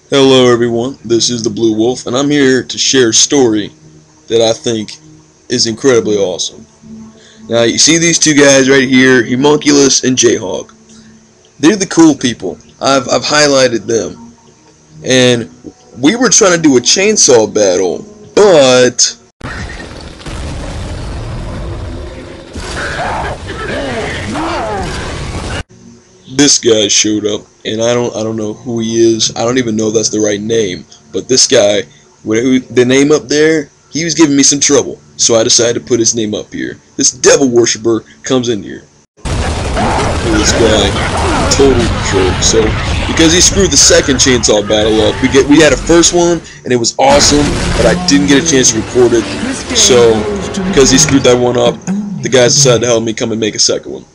Hello everyone, this is the Blue Wolf, and I'm here to share a story that I think is incredibly awesome. Now you see these two guys right here, Homunculus and Jayhawk. They're the cool people. I've highlighted them. And we were trying to do a chainsaw battle, but this guy showed up, and I don't know who he is. I don't even know if that's the right name. But this guy, with the name up there, he was giving me some trouble. So I decided to put his name up here. This devil worshiper comes in here. This guy, total jerk. So because he screwed the second chainsaw battle up, we had a first one and it was awesome, but I didn't get a chance to record it. So because he screwed that one up, the guys decided to help me come and make a second one.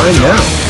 Now.